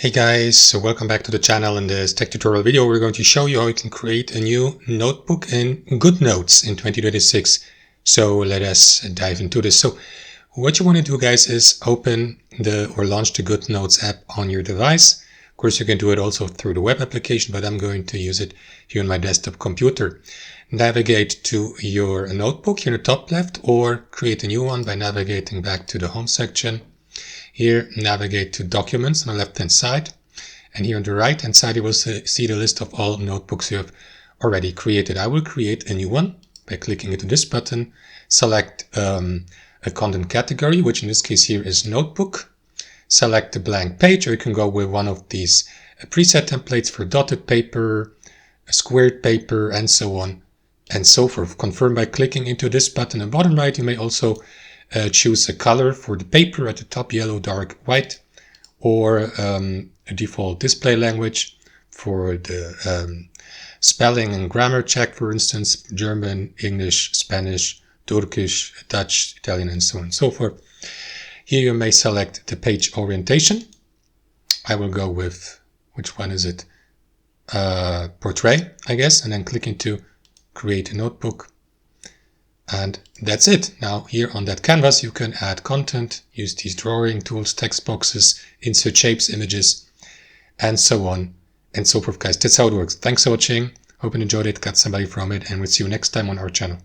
Hey guys, so welcome back to the channel. In this tech tutorial video we're going to show you how you can create a new notebook in Goodnotes in 2026. So let us dive into this. So what you want to do, guys, is open or launch the Goodnotes app on your device. Of course, you can do it also through the web application, but I'm going to use it here on my desktop computer. Navigate to your notebook here in the top left, or create a new one by navigating back to the home section. Here, navigate to Documents on the left-hand side. And here on the right-hand side, you will see the list of all notebooks you have already created. I will create a new one by clicking into this button. Select a content category, which in this case here is Notebook. Select a blank page, or you can go with one of these preset templates for dotted paper, squared paper, and so on and so forth. Confirm by clicking into this button. On the bottom right, you may also choose a color for the paper at the top, yellow, dark, white, or a default display language for the spelling and grammar check, for instance, German, English, Spanish, Turkish, Dutch, Italian, and so on and so forth. Here you may select the page orientation. I will go with, which one is it? Portrait, I guess, and then click into Create a Notebook. And that's it. Now here on that canvas you can add content, use these drawing tools, text boxes, insert shapes, images, and so on and so forth, guys. That's how it works. Thanks for watching. Hope you enjoyed it, got somebody from it, and we'll see you next time on our channel.